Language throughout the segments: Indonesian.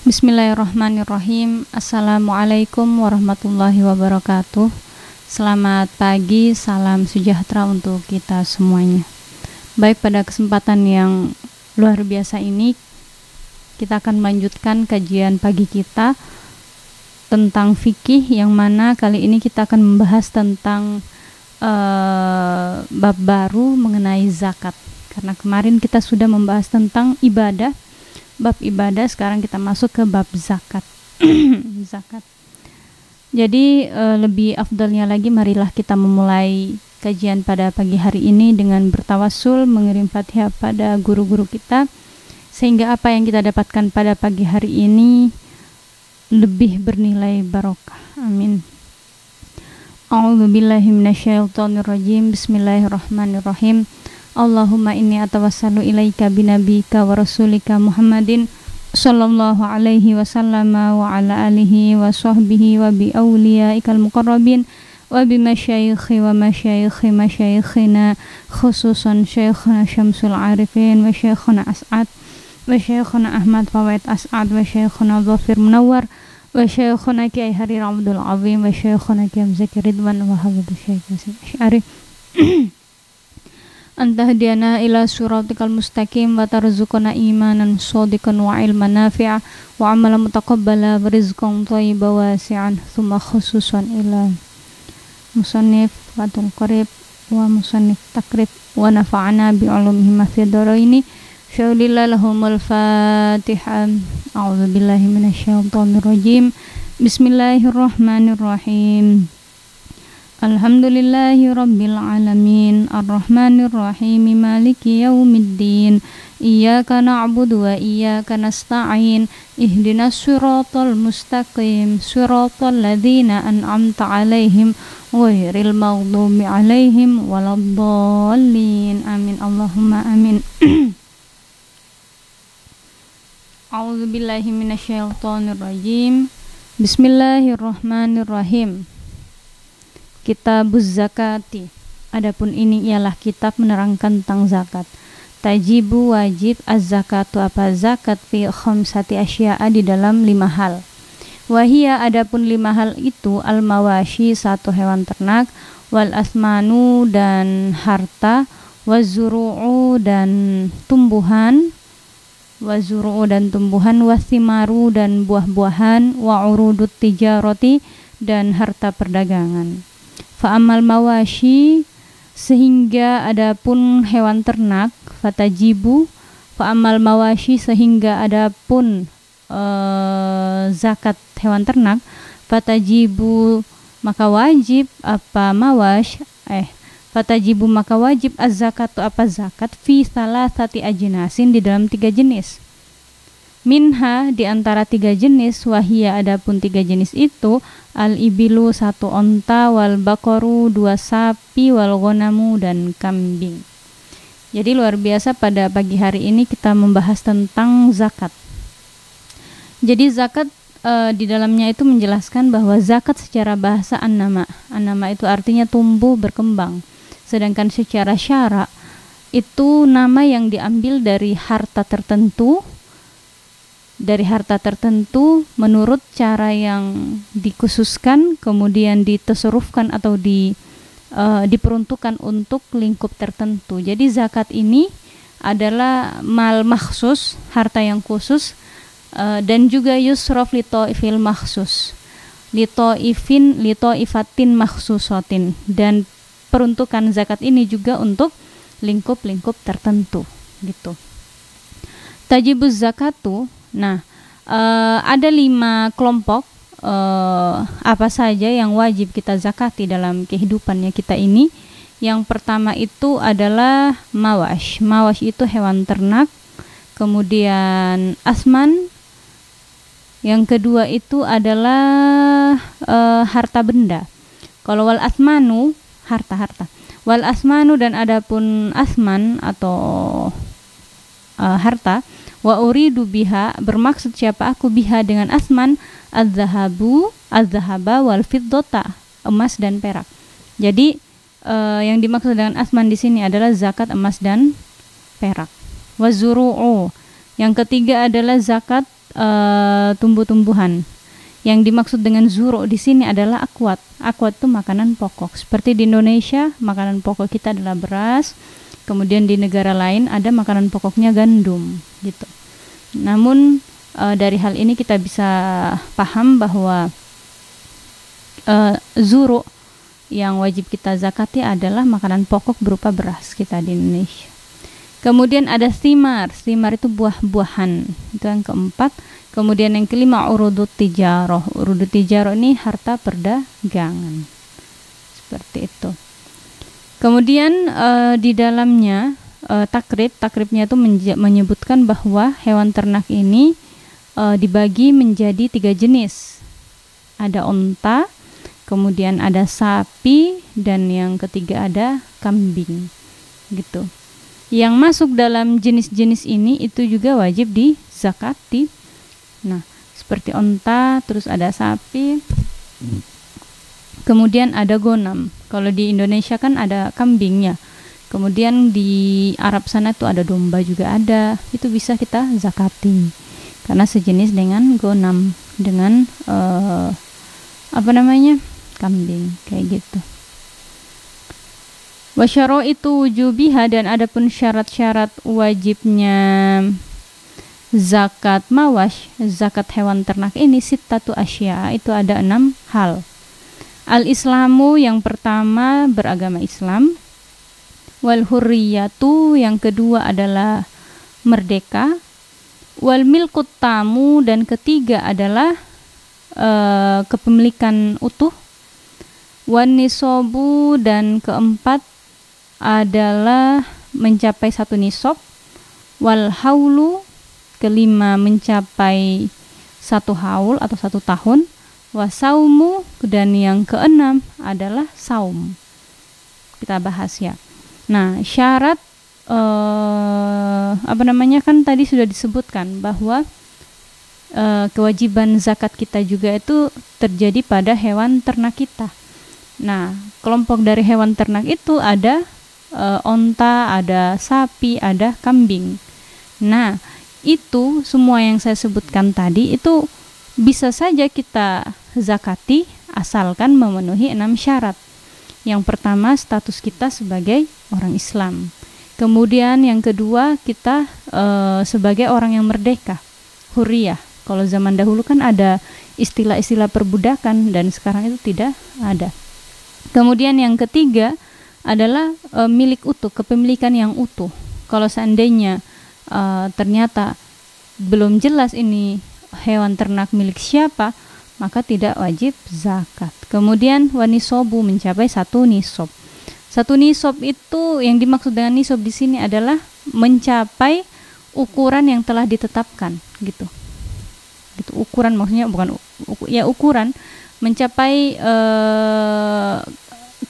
Bismillahirrahmanirrahim. Assalamualaikum warahmatullahi wabarakatuh. Selamat pagi, salam sejahtera untuk kita semuanya. Baik, pada kesempatan yang luar biasa ini kita akan melanjutkan kajian pagi kita tentang fikih, yang mana kali ini kita akan membahas tentang bab baru mengenai zakat. Karena kemarin kita sudah membahas tentang ibadah, bab ibadah, sekarang kita masuk ke bab zakat. Zakat. Jadi lebih afdalnya lagi, marilah kita memulai kajian pada pagi hari ini dengan bertawassul, mengirim Fatihah pada guru-guru kita, sehingga apa yang kita dapatkan pada pagi hari ini lebih bernilai barokah. Amin. A'udzubillahi minasyaitonirrajim. Bismillahirrahmanirrahim. Allahumma inni atawassalu ilaika binabika wa rasulika Muhammadin sallallahu alaihi wasallam wa ala alihi wa sahbihi wa bi awliyaikal muqarrabin wa bi masyayikhi wa masyayikhi masyayikhina, khususan Syekhuna Syamsul Arifin wa Syekhuna As'ad wa Syekhuna Ahmad Fawaid As'ad wa Syekhuna Dhafir Munawwar wa Syekhuna Kiai Harir Abdul Azim wa Syekhuna Kiai Zakir Ridwan wa Habibul Syekh Asy'ari. Anta hadiana ila suratikal mustaqim wa tarzuqna imanan shadiqan wa ilman nafi'a wa amalan mutaqabbala wa rizqan thayyiban wasi'an. Tsumma khususan ila musannif Fathul Qarib wa musannif Takrib wa nafa'ana bi ulumihim fi dharaini. Syaulillahi Fatiha. A'udzubillahi minasyaitonir rajim. Bismillahirrahmanirrahim. Alhamdulillahi rabbil alamin, arrahmanir rahim, maliki yaumiddin. Iyyaka na'budu wa iyyaka nasta'in. Ihdinas siratal mustaqim, siratal ladzina an'amta 'alaihim ghairil maghdubi 'alaihim waladdallin. Amin. Allahumma amin. A'udzubillahi minasyaitonir rajim. Bismillahirrahmanirrahim. Kitabuz zakati. Adapun ini ialah kitab menerangkan tentang zakat. Tajibu wajib az-zakatu apa zakat fi khamsati asya'a di dalam 5 hal. Wahia adapun 5 hal itu al-mawashi 1 hewan ternak, wal asmanu dan harta, wazuru'u dan tumbuhan, wasimaru dan buah-buahan, wa urudut tijarati dan harta perdagangan. Fa'amal mawashi sehingga adapun hewan ternak, fatajibu fa'amal mawashi sehingga adapun zakat hewan ternak, fatajibu maka wajib apa mawash fatajibu maka wajib az-zakatu apa zakat fi salasati ajnasin di dalam 3 jenis. Minha di antara 3 jenis, wahia adapun 3 jenis itu al-ibilu 1 onta, wal baqaru 2 sapi, wal ghanamu dan kambing. Jadi luar biasa, pada pagi hari ini kita membahas tentang zakat. Jadi zakat di dalamnya itu menjelaskan bahwa zakat secara bahasa an-nama. An-nama itu artinya tumbuh, berkembang. Sedangkan secara syara itu nama yang diambil dari harta tertentu, menurut cara yang dikhususkan, kemudian ditasurufkan atau diperuntukkan untuk lingkup tertentu. Jadi zakat ini adalah mal makhsus, harta yang khusus, dan juga yusrof lito'ifil makhsus, lito'ifatin makhsusotin, dan peruntukan zakat ini juga untuk lingkup-lingkup tertentu gitu. Tajibuz zakatu. Nah, ada 5 kelompok apa saja yang wajib kita zakati dalam kehidupannya kita ini. Yang pertama itu adalah mawash. Mawash itu hewan ternak. Kemudian asman. Yang kedua itu adalah harta benda. Kalau wal asmanu, harta. Wal asmanu dan adapun asman atau harta, wa uridu biha bermaksud siapa aku biha dengan asman, az-zahaba wal fiddata, emas dan perak. Jadi yang dimaksud dengan asman di sini adalah zakat emas dan perak. Wazuru'u, yang ketiga adalah zakat tumbuh-tumbuhan. Yang dimaksud dengan zuro di sini adalah akwat. Akwat itu makanan pokok. Seperti di Indonesia, makanan pokok kita adalah beras. Kemudian di negara lain ada makanan pokoknya gandum, gitu. Namun dari hal ini kita bisa paham bahwa zuro yang wajib kita zakati adalah makanan pokok berupa beras kita di Indonesia. Kemudian ada thimar. Thimar itu buah-buahan. Itu yang keempat. Kemudian yang kelima urudut tijaroh. Urudut tijaroh ini harta perdagangan. Seperti itu. Kemudian di dalamnya takribnya itu menyebutkan bahwa hewan ternak ini dibagi menjadi 3 jenis. Ada onta, kemudian ada sapi, dan yang ketiga ada kambing. Gitu. Yang masuk dalam jenis-jenis ini itu juga wajib dizakati. Nah, seperti onta, terus ada sapi, kemudian ada gonam. Kalau di Indonesia kan ada kambingnya. Kemudian di Arab sana tuh ada domba juga ada. Itu bisa kita zakati. Karena sejenis dengan gonam, dengan kambing, kayak gitu. Wasyaro itu wujubiha, dan adapun syarat-syarat wajibnya zakat mawash, zakat hewan ternak ini sittatu asya, itu ada 6 hal. Al-Islamu, yang pertama beragama Islam. Wal hurriyatu, yang kedua adalah merdeka. Wal milkut tamu, dan ketiga adalah kepemilikan utuh. Wan nisobu, dan keempat adalah mencapai 1 nisab. Wal haulu, kelima mencapai 1 haul atau 1 tahun. Wasaumu, dan yang keenam adalah saum. Kita bahas ya. Nah, syarat kan tadi sudah disebutkan bahwa kewajiban zakat kita juga itu terjadi pada hewan ternak kita. Nah, kelompok dari hewan ternak itu ada onta, ada sapi, ada kambing. Nah, itu semua yang saya sebutkan tadi itu bisa saja kita zakati asalkan memenuhi 6 syarat. Yang pertama, status kita sebagai orang Islam. Kemudian yang kedua, kita sebagai orang yang merdeka, hurriyah. Kalau zaman dahulu kan ada istilah-istilah perbudakan, dan sekarang itu tidak ada. Kemudian yang ketiga adalah milik utuh, kepemilikan yang utuh. Kalau seandainya ternyata belum jelas ini hewan ternak milik siapa, maka tidak wajib zakat. Kemudian wanisobu, mencapai 1 nisab. 1 nisab itu, yang dimaksud dengan nisab di sini adalah mencapai ukuran yang telah ditetapkan, gitu. Gitu, ukuran maksudnya bukan ukuran, mencapai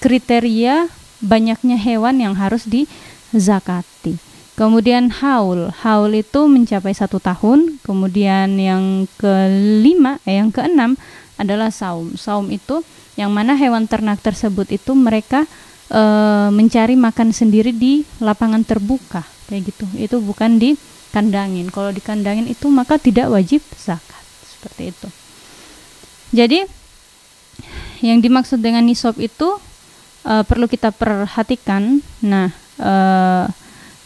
kriteria banyaknya hewan yang harus dizakati. Kemudian haul itu mencapai 1 tahun. Kemudian yang keenam adalah saum. Saum itu yang mana hewan ternak tersebut itu mereka mencari makan sendiri di lapangan terbuka, kayak gitu. Itu bukan dikandangin. Kalau dikandangin itu maka tidak wajib zakat. Seperti itu. Jadi yang dimaksud dengan nisab itu perlu kita perhatikan. Nah,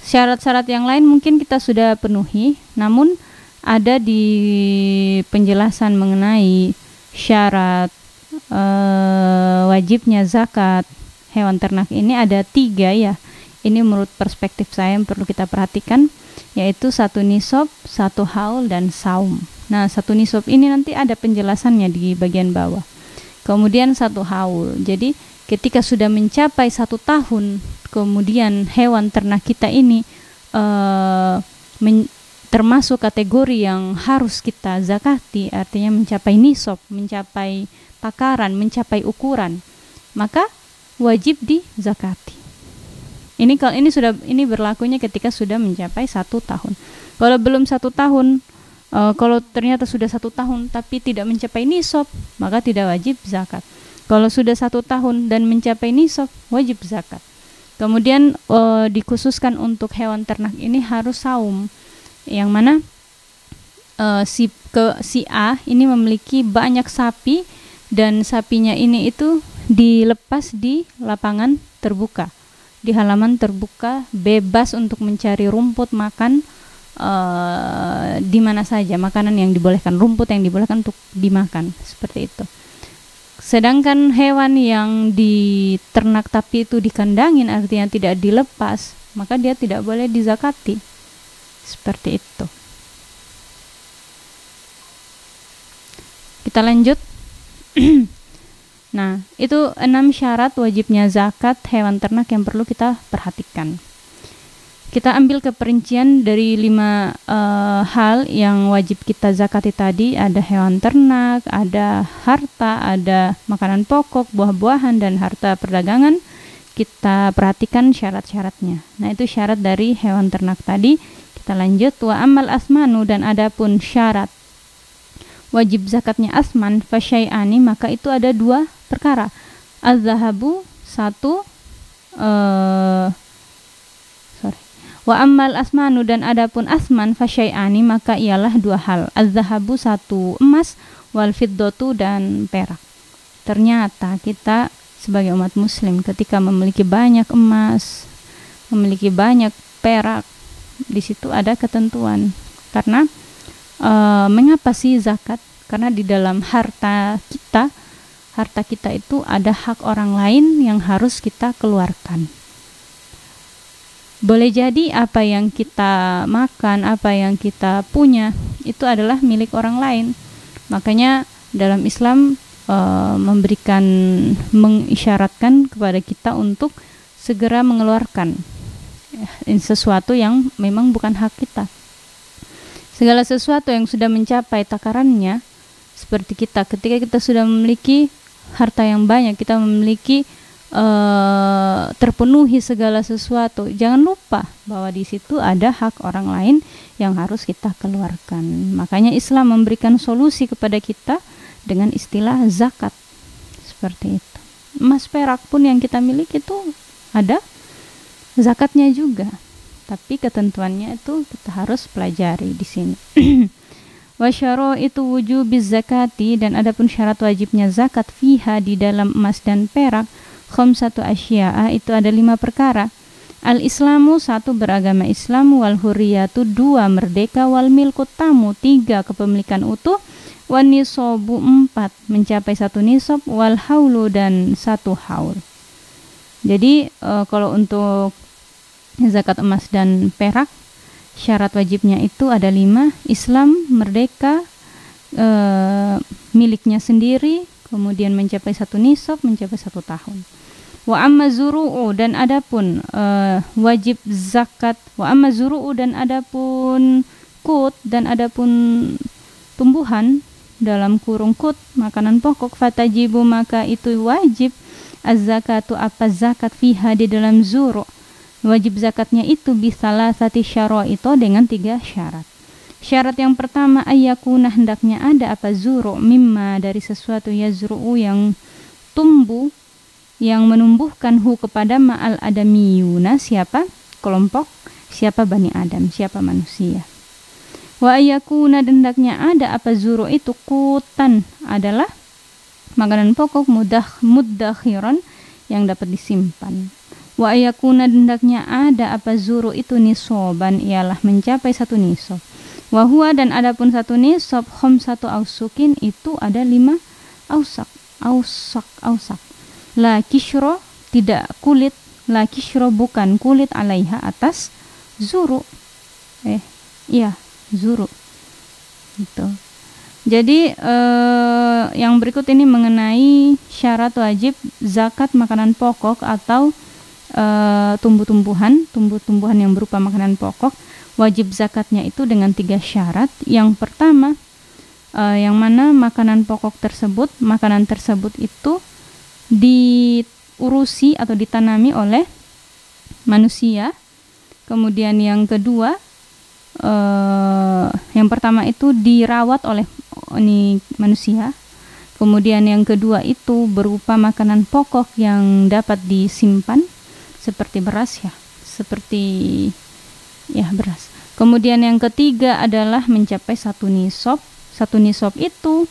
syarat-syarat yang lain mungkin kita sudah penuhi, namun ada di penjelasan mengenai syarat wajibnya zakat hewan ternak ini ada 3 ya. Ini menurut perspektif saya yang perlu kita perhatikan, yaitu 1 nisab, 1 haul, dan saum. Nah, 1 nisab ini nanti ada penjelasannya di bagian bawah. Kemudian 1 haul. Jadi ketika sudah mencapai 1 tahun, kemudian hewan ternak kita ini termasuk kategori yang harus kita zakati, artinya mencapai nisab, mencapai takaran, mencapai ukuran, maka wajib dizakati. Ini berlakunya ketika sudah mencapai 1 tahun. Kalau belum 1 tahun, kalau ternyata sudah 1 tahun tapi tidak mencapai nisab, maka tidak wajib zakat. Kalau sudah 1 tahun dan mencapai nisab, wajib zakat. Kemudian dikhususkan untuk hewan ternak ini harus saum, yang mana si A ini memiliki banyak sapi dan sapinya ini itu dilepas di lapangan terbuka, di halaman terbuka, bebas untuk mencari rumput makan di mana saja, makanan yang dibolehkan, rumput yang dibolehkan untuk dimakan, seperti itu. Sedangkan hewan yang diternak tapi itu dikandangin, artinya tidak dilepas, maka dia tidak boleh dizakati. Seperti itu. Kita lanjut. Nah, itu 6 syarat wajibnya zakat hewan ternak yang perlu kita perhatikan. Kita ambil keperincian dari 5 hal yang wajib kita zakati tadi. Ada hewan ternak, ada harta, ada makanan pokok, buah-buahan, dan harta perdagangan. Kita perhatikan syarat-syaratnya. Nah, itu syarat dari hewan ternak tadi. Kita lanjut. Wa amal asmanu, dan adapun syarat wajib zakatnya asman fasyai'ani, maka itu ada 2 perkara. Az-zahabu, 1 Wa ammal asmanu, dan adapun asman fasyai'ani, maka ialah 2 hal. Az-zahabu, 1 emas, wal fiddatu, dan perak. Ternyata kita sebagai umat muslim ketika memiliki banyak emas, memiliki banyak perak, di situ ada ketentuan. Karena mengapa sih zakat? Karena di dalam harta kita itu ada hak orang lain yang harus kita keluarkan. Boleh jadi apa yang kita makan, apa yang kita punya itu adalah milik orang lain. Makanya dalam Islam mengisyaratkan kepada kita untuk segera mengeluarkan sesuatu yang memang bukan hak kita. Segala sesuatu yang sudah mencapai takarannya, seperti kita, ketika kita sudah memiliki harta yang banyak, kita memiliki terpenuhi segala sesuatu, jangan lupa bahwa di situ ada hak orang lain yang harus kita keluarkan. Makanya Islam memberikan solusi kepada kita dengan istilah zakat, seperti itu. Emas perak pun yang kita miliki itu ada zakatnya juga. Tapi ketentuannya itu kita harus pelajari di sini. Wa syaraitu wujubiz zakati, dan adapun syarat wajibnya zakat fiha di dalam emas dan perak, khamsatu asya'a, itu ada 5 perkara. Al-islamu, 1 beragama Islam, wal hurriyatu 2 merdeka, wal milku tamu 3 kepemilikan utuh, wan nisabu 4 mencapai 1 nisab, wal haulu dan 1 haul. Jadi kalau untuk zakat emas dan perak, syarat wajibnya itu ada 5. Islam, merdeka, miliknya sendiri, kemudian mencapai 1 nisab, mencapai 1 tahun. Wa amma zuru'u, dan adapun wajib zakat, wa amma zuru'u, dan adapun kut, dan adapun tumbuhan dalam kurung kut, makanan pokok, fatajibu, maka itu wajib az-zakatu, apa zakat fiha di dalam zuru'. Wajib zakatnya itu bisalah sati syara'ito, dengan 3 syarat. Syarat yang pertama, ayyakuna, hendaknya ada apa zuru' mimma, dari sesuatu yazru'u yang tumbuh, yang menumbuhkan hu kepada ma'al adamiyuna, siapa kelompok, siapa Bani Adam, siapa manusia. Wa ayyakuna, hendaknya ada apa zuru' itu kutan, adalah makanan pokok, muddakhiran, yang dapat disimpan. Wa ayakuna, hendaknya ada apa zuru itu nisoban, ialah mencapai 1 nisab. Wa huwa, dan adapun 1 nisab, khamsatu ausukin, itu ada 5 ausak. La kishro, tidak kulit, la kishro bukan kulit, alaiha atas zuru. Zuru. Gitu. Jadi yang berikut ini mengenai syarat wajib zakat makanan pokok atau tumbuh-tumbuhan yang berupa makanan pokok. Wajib zakatnya itu dengan 3 syarat. Yang pertama, yang mana makanan tersebut itu diurusi atau ditanami oleh manusia. Kemudian yang kedua, yang pertama itu dirawat oleh manusia. Kemudian yang kedua itu berupa makanan pokok yang dapat disimpan, seperti beras beras. Kemudian yang ketiga adalah mencapai 1 nisab. 1 nisab itu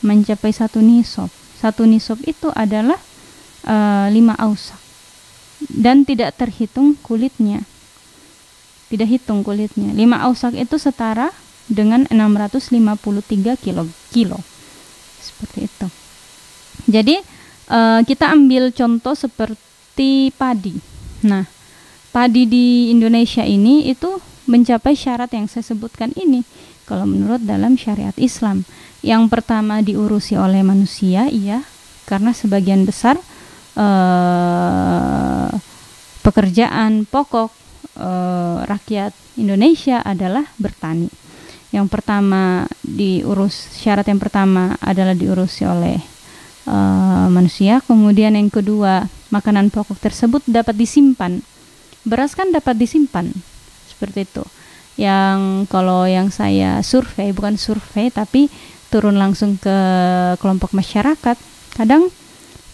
mencapai 1 nisab. 1 nisab itu adalah 5 ausak dan tidak terhitung kulitnya. Tidak hitung kulitnya. 5 ausak itu setara dengan 653 kilo. Seperti itu. Jadi kita ambil contoh seperti padi. Nah, padi di Indonesia ini itu mencapai syarat yang saya sebutkan ini. Kalau menurut dalam syariat Islam, yang pertama diurusi oleh manusia, iya, karena sebagian besar pekerjaan pokok rakyat Indonesia adalah bertani. Yang pertama syarat yang pertama adalah diurusi oleh manusia. Kemudian yang kedua, makanan pokok tersebut dapat disimpan. Beras kan dapat disimpan, seperti itu. Kalau yang saya survei, bukan survei tapi turun langsung ke kelompok masyarakat, kadang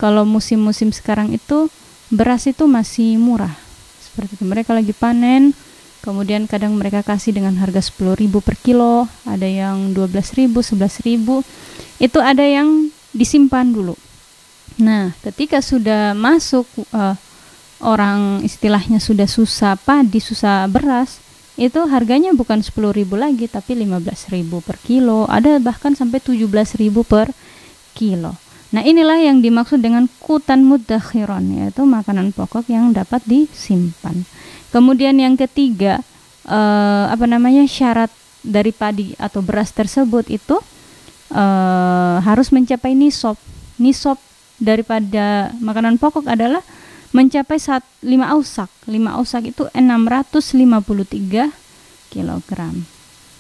kalau musim-musim sekarang itu beras itu masih murah, seperti itu. Mereka lagi panen, kemudian kadang mereka kasih dengan harga 10.000 per kilo, ada yang 12.000, 11.000. Itu ada yang disimpan dulu. Nah, ketika sudah masuk orang istilahnya sudah susah padi, susah beras, itu harganya bukan 10.000 lagi tapi 15.000 per kilo, ada bahkan sampai 17.000 per kilo. Nah, inilah yang dimaksud dengan qutan muddakhiron, yaitu makanan pokok yang dapat disimpan. Kemudian yang ketiga, syarat dari padi atau beras tersebut itu harus mencapai nisab. Nisab daripada makanan pokok adalah mencapai 5 ausak. 5 ausak itu 653 kilogram.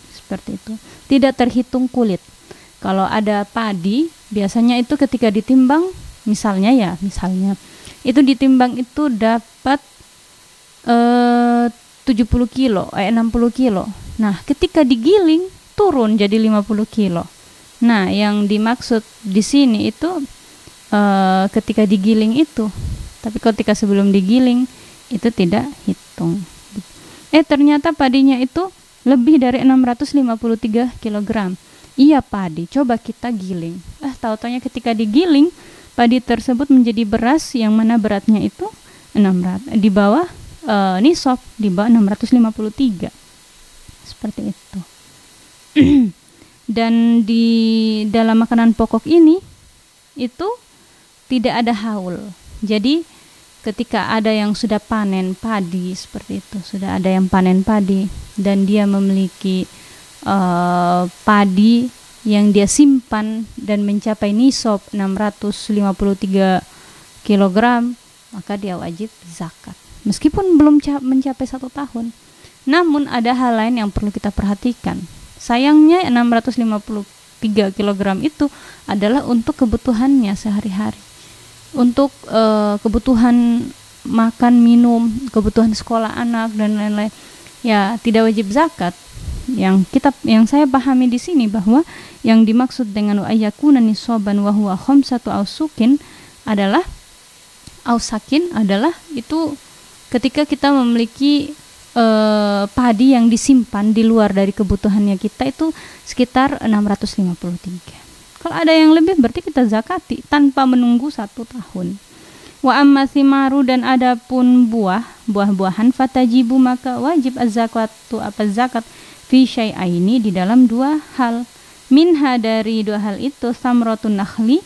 Seperti itu. Tidak terhitung kulit. Kalau ada padi, biasanya itu ketika ditimbang, misalnya itu ditimbang itu dapat 70 kilo, 60 kilo. Nah, ketika digiling turun jadi 50 kilo. Nah, yang dimaksud di sini itu ketika digiling itu. Tapi ketika sebelum digiling itu tidak hitung. Ternyata padinya itu lebih dari 653 kg. Iya padi, coba kita giling. Tahu-taunya ketika digiling, padi tersebut menjadi beras yang mana beratnya itu 600, di bawah nisab, di bawah 653. Seperti itu. Dan di dalam makanan pokok ini itu tidak ada haul. Jadi ketika ada yang sudah panen padi seperti itu, sudah ada yang panen padi dan dia memiliki padi yang dia simpan dan mencapai nisab 653 kg, maka dia wajib zakat meskipun belum mencapai 1 tahun. Namun ada hal lain yang perlu kita perhatikan. Sayangnya 653 kg itu adalah untuk kebutuhannya sehari-hari, untuk kebutuhan makan, minum, kebutuhan sekolah anak dan lain-lain. Ya, tidak wajib zakat. Yang saya pahami di sini bahwa yang dimaksud dengan ayakuna nisaban wa huwa khamsatu ausukin adalah itu ketika kita memiliki padi yang disimpan di luar dari kebutuhannya kita itu sekitar 653. Kalau ada yang lebih berarti kita zakati tanpa menunggu 1 tahun. Wa amma thimaru, dan adapun buah-buahan, fatajibu, maka wajib az-zakatu zakat fi syai'aini, di dalam 2 hal. Minha, dari 2 hal itu, samratun nakhli,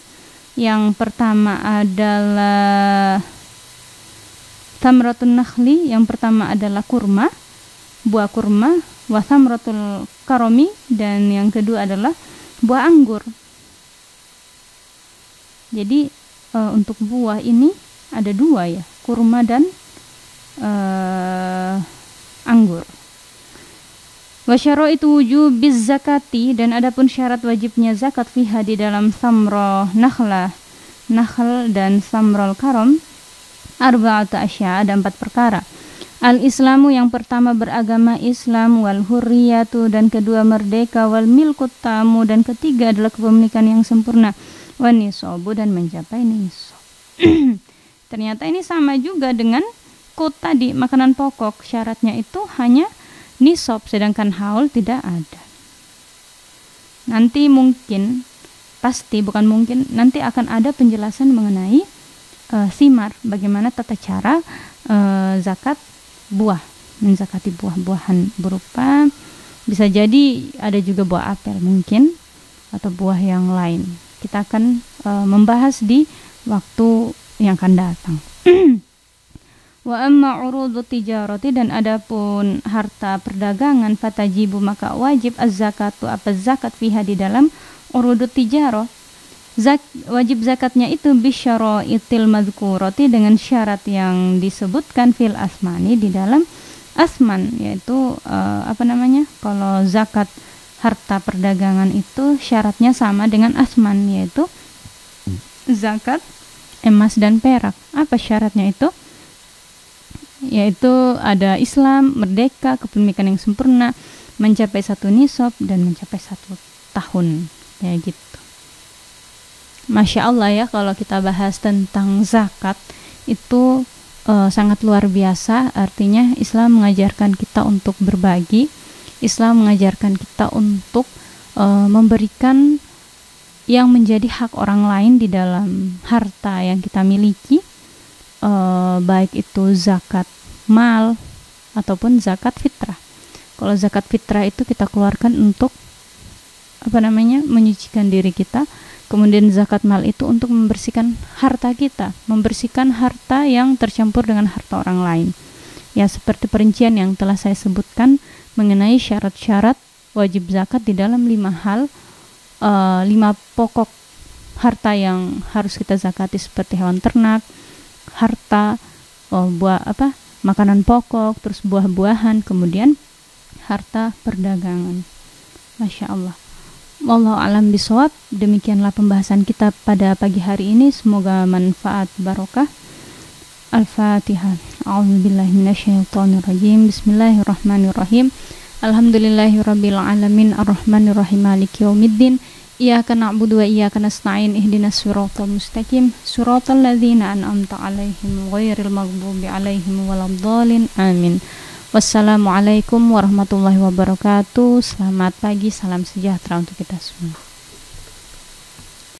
yang pertama adalah kurma, buah kurma, wa samratul karomi, dan yang kedua adalah buah anggur. Jadi untuk buah ini ada 2 ya, kurma dan anggur. Wa syaraitu wujubiz zakati, dan adapun syarat wajibnya zakat fiha, di dalam samra nakhl dan samrul karom, arba'atu asya, ada 4 perkara. Al-Islamu, yang pertama beragama Islam, wal hurriyatu, dan kedua merdeka, wal milkut tamu, dan ketiga adalah kepemilikan yang sempurna, wan nisabu, dan mencapai nisab. Ternyata ini sama juga dengan kut tadi, makanan pokok, syaratnya itu hanya nisab, sedangkan haul tidak ada. Nanti mungkin, pasti bukan mungkin, nanti akan ada penjelasan mengenai simar, bagaimana tata cara zakat buah, menzakati buah-buahan berupa, bisa jadi ada juga buah apel mungkin, atau buah yang lain. Kita akan membahas di waktu yang akan datang. Wa amma urudu tijarati, dan adapun harta perdagangan, fatajibu maka wajib az-zakatu, apa zakat fiha di dalam urudu tijarah. Wajib zakatnya itu bisyaraitil madhkurati, dengan syarat yang disebutkan fil asmani, di dalam asman, yaitu kalau zakat harta perdagangan itu syaratnya sama dengan asman, yaitu zakat emas dan perak. Apa syaratnya itu? Yaitu ada Islam, merdeka, kepemilikan yang sempurna, mencapai 1 nisab, dan mencapai 1 tahun, kayak gitu. Masya Allah ya, kalau kita bahas tentang zakat itu sangat luar biasa. Artinya Islam mengajarkan kita untuk berbagi, Islam mengajarkan kita untuk memberikan yang menjadi hak orang lain di dalam harta yang kita miliki, baik itu zakat mal ataupun zakat fitrah. Kalau zakat fitrah itu kita keluarkan untuk menyucikan diri kita. Kemudian zakat mal itu untuk membersihkan harta kita, membersihkan harta yang tercampur dengan harta orang lain. Ya, seperti perincian yang telah saya sebutkan mengenai syarat-syarat wajib zakat di dalam 5 hal, 5 pokok harta yang harus kita zakati, seperti hewan ternak, harta makanan pokok, terus buah-buahan, kemudian harta perdagangan. Masya Allah. Wallahu a'lam bishawab. Demikianlah pembahasan kita pada pagi hari ini, semoga manfaat barokah. Al-Fatihah. A'udzubillahi minasyaitonirrajim. Bismillahirrahmanirrahim. Alhamdulillahirabbil alamin, arrahmanirrahim, maliki yaumiddin. Iyyaka na'budu wa iyyaka nasta'in, ihdinas siratal mustaqim, siratal ladzina an'amta 'alaihim ghairil maghdubi 'alaihim waladdallin. Amin. Wassalamualaikum warahmatullahi wabarakatuh. Selamat pagi, salam sejahtera untuk kita semua.